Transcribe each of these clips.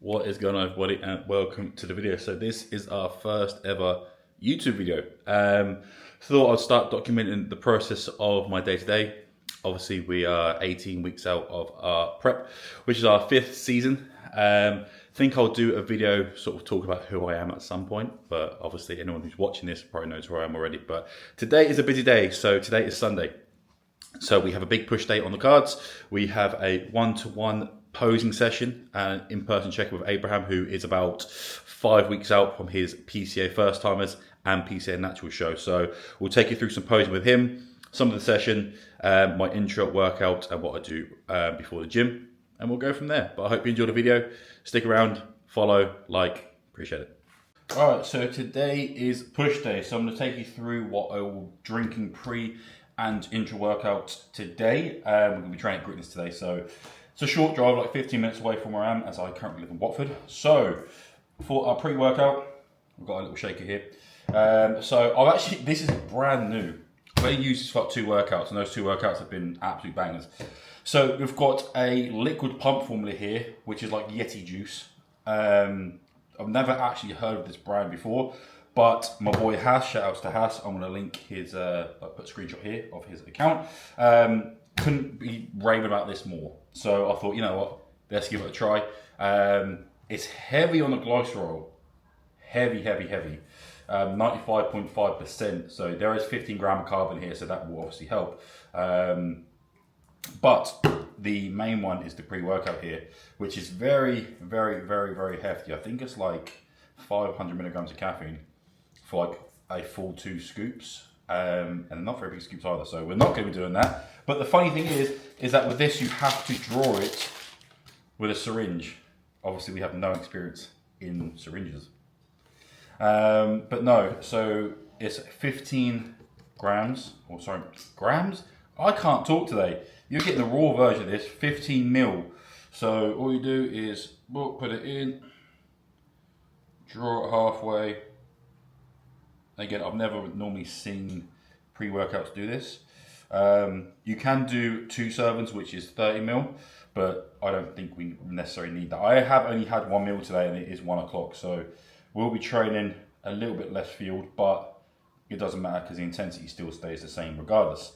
What is going on, everybody, and welcome to the video. So this is our first ever YouTube video. Thought I'd start documenting the process of my day-to-day. Obviously, we are 18 weeks out of our prep, which is our 5th season. Think I'll do a video sort of talk about who I am at some point, but obviously anyone who's watching this probably knows who I am already. But today is a busy day, so today is Sunday. So we have a big push day on the cards. We have a one-to-one posing session and in-person check-in with Abraham, who is about 5 weeks out from his PCA first timers and PCA natural show. So we'll take you through some posing with him, some of the session, my intra workout and what I do before the gym, and we'll go from there. But I hope you enjoyed the video. Stick around, follow, like, appreciate it. All right, so today is push day. So I'm gonna take you through what I will be drinking pre and intra workout today. We're gonna be training at Greatness today, so it's a short drive, like 15 minutes away from where I am, as I currently live in Watford. So for our pre-workout, we've got a little shaker here. So I've actually, this is brand new. I've only used this for 2 workouts, and those 2 workouts have been absolute bangers. So we've got a liquid pump formula here, which is like Yeti juice. I've never actually heard of this brand before, but my boy Hass, shout outs to Hass, I'm gonna link his, I'll put a screenshot here of his account. Couldn't be raving about this more. So I thought, you know what, let's give it a try. It's heavy on the glycerol, heavy. 95.5%, so there is 15 gram of carb in here, so that will obviously help. But the main one is the pre-workout here, which is very hefty. I think it's like 500 milligrams of caffeine for like a full 2 scoops, and not very big scoops either, so we're not going to be doing that. But the funny thing is that with this you have to draw it with a syringe. Obviously we have no experience in syringes. But no, so it's 15 grams, or sorry, grams? I can't talk today. You're getting the raw version of this, 15 mil. So all you do is put it in, draw it halfway. Again, I've never normally seen pre-workouts do this. You can do 2 servings, which is 30 mil, but I don't think we necessarily need that. I have only had 1 meal today, and it is 1 o'clock, so we'll be training a little bit less fueled, but it doesn't matter because the intensity still stays the same regardless.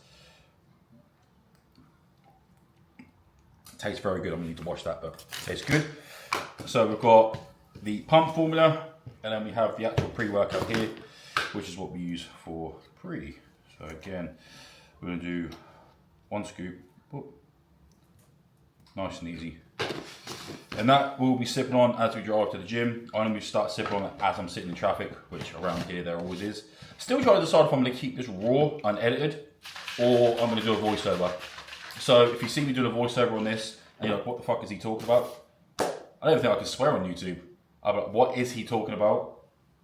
Tastes very good. I'm gonna need to wash that, but tastes good. So we've got the pump formula, and then we have the actual pre-workout here, which is what we use for pre. So again, we're gonna do 1 scoop, nice and easy. And that we'll be sipping on as we drive to the gym. I'm gonna start sipping on it as I'm sitting in traffic, which around here there always is. Still trying to decide if I'm gonna keep this raw, unedited, or I'm gonna do a voiceover. So if you see me do a voiceover on this, and you're like, what the fuck is he talking about? I don't think I can swear on YouTube. I'm like, what is he talking about?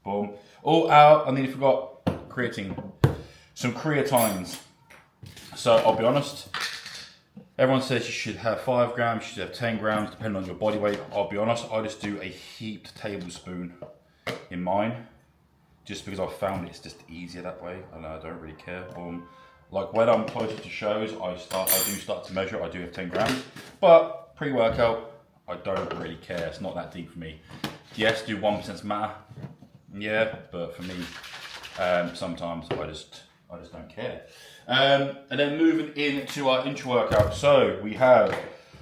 Boom. Oh, I nearly forgot creatine. Some creatines. So I'll be honest, everyone says you should have 5 grams, you should have 10 grams, depending on your body weight. I'll be honest, I just do a heaped tablespoon in mine, just because I've found it's just easier that way, and I don't really care. Like when I'm closer to shows, I do start to measure. I do have 10 grams, but pre-workout, I don't really care. It's not that deep for me. Yes, do 1% matter? Yeah, but for me, sometimes I just don't care. And then moving into our intra workout. So we have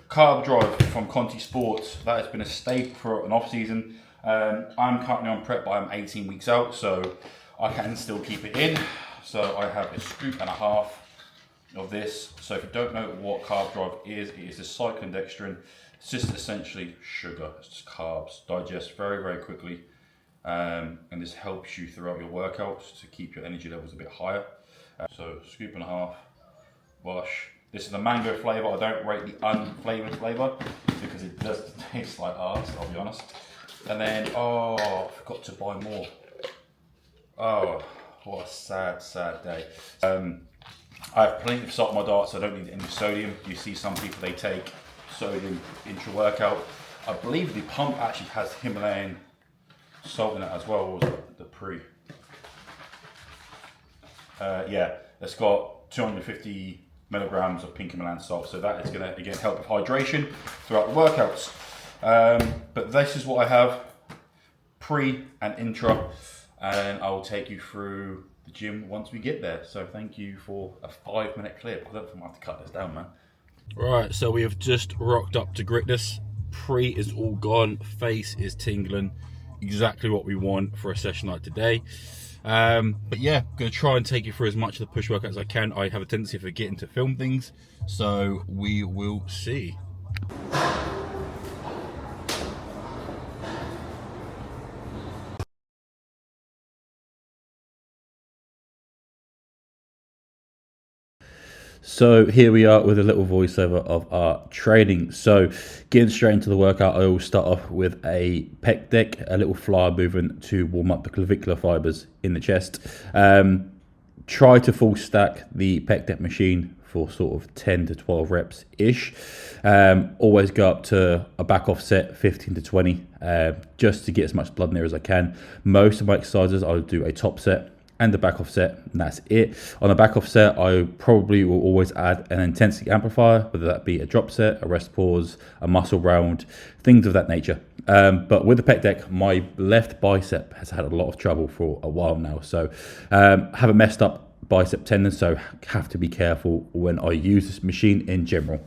carb drive from Conti Sports. That has been a staple for an off season. I'm currently on prep, but I'm 18 weeks out, so I can still keep it in. So I have a scoop and a half of this. So if you don't know what carb drive is, it is a cyclodextrin. It's just essentially sugar. It's just carbs. Digest very quickly, and this helps you throughout your workouts to keep your energy levels a bit higher. So scoop and a half, wash. This is the mango flavour. I don't rate the unflavoured flavour because it does taste like arse, I'll be honest. And then, I forgot to buy more. What a sad day. I have plenty of salt in my diet, so I don't need any sodium. You see some people, they take sodium intra-workout. I believe the pump actually has Himalayan salt in it as well, or was it the pre? Yeah, it's got 250 milligrams of pink Himalayan salt, so that is going to again help with hydration throughout the workouts. But this is what I have, pre and intra, and I will take you through the gym once we get there. So thank you for a 5-minute clip. I don't think I have to cut this down, man. Right, so we have just rocked up to Greatness. Pre is all gone, face is tingling. Exactly what we want for a session like today. But yeah, I'm going to try and take you through as much of the push workout as I can. I have a tendency of forgetting to film things, so we will see. So here we are with a little voiceover of our training. So getting straight into the workout, I always start off with a pec deck, a little flyer movement to warm up the clavicular fibers in the chest. Try to full stack the pec deck machine for sort of 10 to 12 reps ish. Always go up to a back off set, 15 to 20, just to get as much blood in there as I can. Most of my exercises, I'll do a top set and the back off set, and that's it. On the back off set, I probably will always add an intensity amplifier, whether that be a drop set, a rest pause, a muscle round, things of that nature. But with the pec deck, my left bicep has had a lot of trouble for a while now. So have a messed up bicep tendon, so have to be careful when I use this machine in general.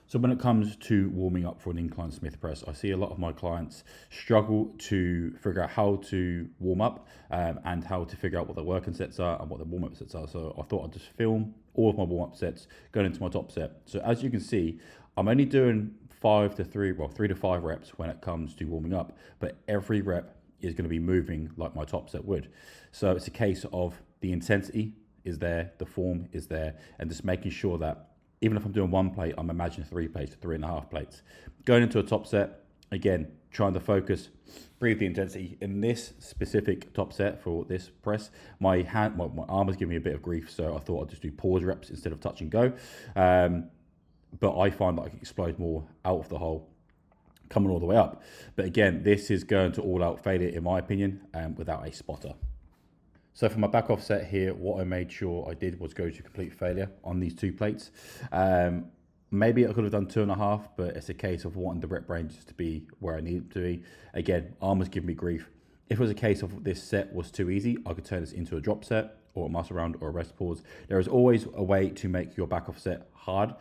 So when it comes to warming up for an incline Smith press, I see a lot of my clients struggle to figure out how to warm up and how to figure out what their working sets are and what their warm-up sets are. So I thought I'd just film all of my warm-up sets going into my top set. So as you can see, I'm only doing 3 to 5 reps when it comes to warming up, but every rep is going to be moving like my top set would. So it's a case of the intensity is there, the form is there, and just making sure that even if I'm doing 1 plate, I'm imagining 3 plates to 3.5 plates. Going into a top set, again, trying to focus, breathe the intensity. In this specific top set for this press, my arm was giving me a bit of grief, so I thought I'd just do pause reps instead of touch and go. But I find that I can explode more out of the hole, coming all the way up. But again, this is going to all out failure, in my opinion, without a spotter. So for my back off set here, what I made sure I did was go to complete failure on these 2 plates. Maybe I could have done 2.5, but it's a case of wanting the rep ranges to be where I need it to be. Again, arm was giving me grief. If it was a case of this set was too easy, I could turn this into a drop set or a muscle round or a rest pause. There is always a way to make your back off set hard.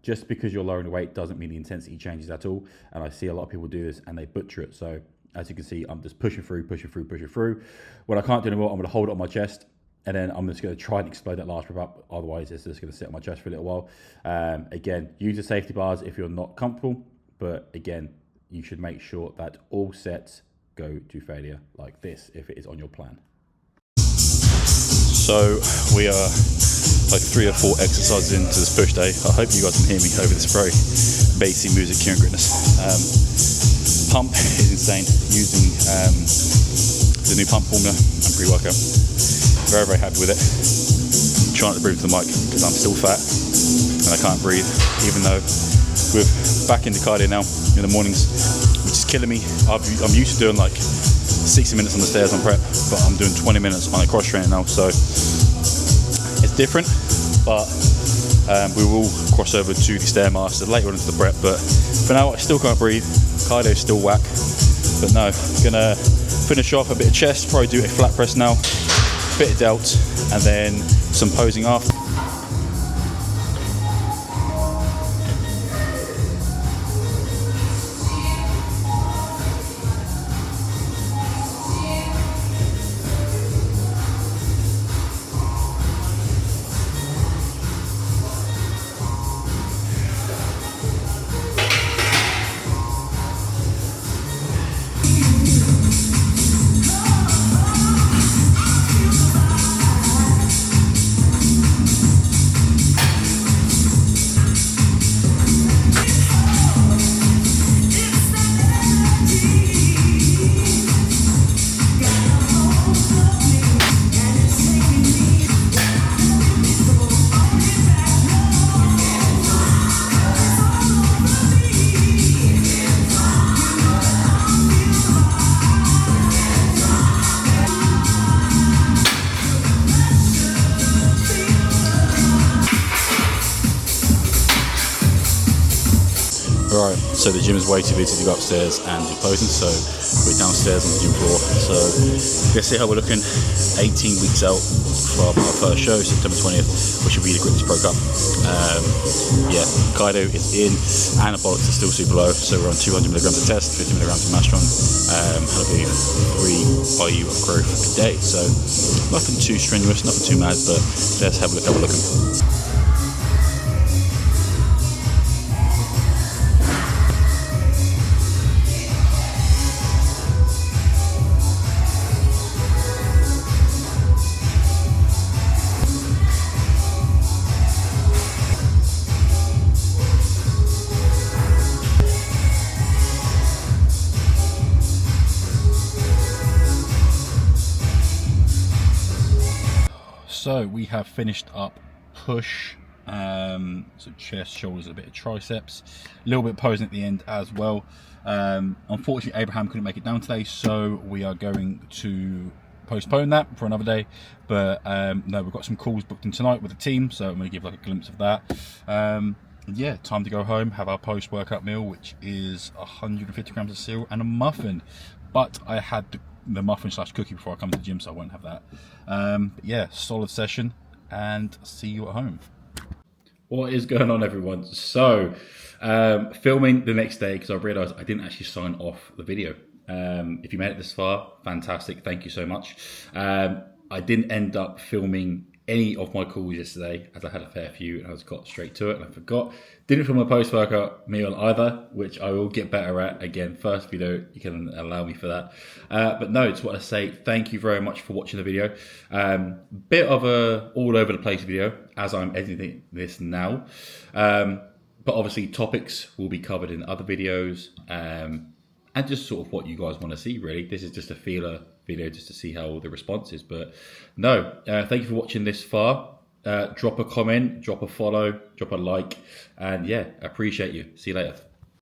Just because you're lowering the weight doesn't mean the intensity changes at all. And I see a lot of people do this and they butcher it. So as you can see, I'm just pushing through. When I can't do anymore, I'm going to hold it on my chest, and then I'm just going to try and explode that last rep up. Otherwise, it's just going to sit on my chest for a little while. Again, use the safety bars if you're not comfortable, but again, you should make sure that all sets go to failure like this if it is on your plan. So we are like 3 or 4 exercises into this push day. I hope you guys can hear me over this very bassy music here in Greatness. Pump is insane, using the new pump formula and pre-workout. Very, very happy with it. I'm trying to breathe to the mic because I'm still fat and I can't breathe, even though we're back into cardio now in the mornings, which is killing me. I'm used to doing like 60 minutes on the stairs on prep, but I'm doing 20 minutes on a cross training now, so it's different, but we will cross over to the Stairmaster later on into the prep. But for now, I still can't breathe. Cardio's still whack, but no, gonna finish off a bit of chest, probably do a flat press now, bit of delt, and then some posing after. So the gym is way too busy to go upstairs and do posing, so we're downstairs on the gym floor. So let's see how we're looking 18 weeks out from our first show, September 20th, which will be the Grips Pro Cup. Yeah, Kaido is in, anabolics are still super low, so we're on 200 milligrams of test, 50 milligrams of Mastron, and I believe 3 IU of growth a day. So nothing too strenuous, nothing too mad, but let's have a look how we're looking. So we have finished up push, so chest, shoulders, a bit of triceps, a little bit posing at the end as well. Unfortunately, Abraham couldn't make it down today, so we are going to postpone that for another day. But no, we've got some calls booked in tonight with the team, so I'm going to give like a glimpse of that. Yeah, time to go home, have our post-workout meal, which is 150 grams of cereal and a muffin. But I had the muffin / cookie before I come to the gym, so I won't have that. But yeah, solid session, and see you at home. What is going on, everyone? So filming the next day, because I realized I didn't actually sign off the video. If you made it this far, fantastic, thank you so much. I didn't end up filming any of my calls yesterday, as I had a fair few and I just got straight to it and I forgot. Didn't film a post-workout meal either, which I will get better at. Again, first video, you can allow me for that. But no, just want to say thank you very much for watching the video. Bit of a all over the place video as I'm editing this now. But obviously topics will be covered in other videos, and just sort of what you guys want to see, really. This is just a feeler video just to see how the response is. But no, thank you for watching this far. Drop a comment, drop a follow, drop a like, and yeah, appreciate you. See you later.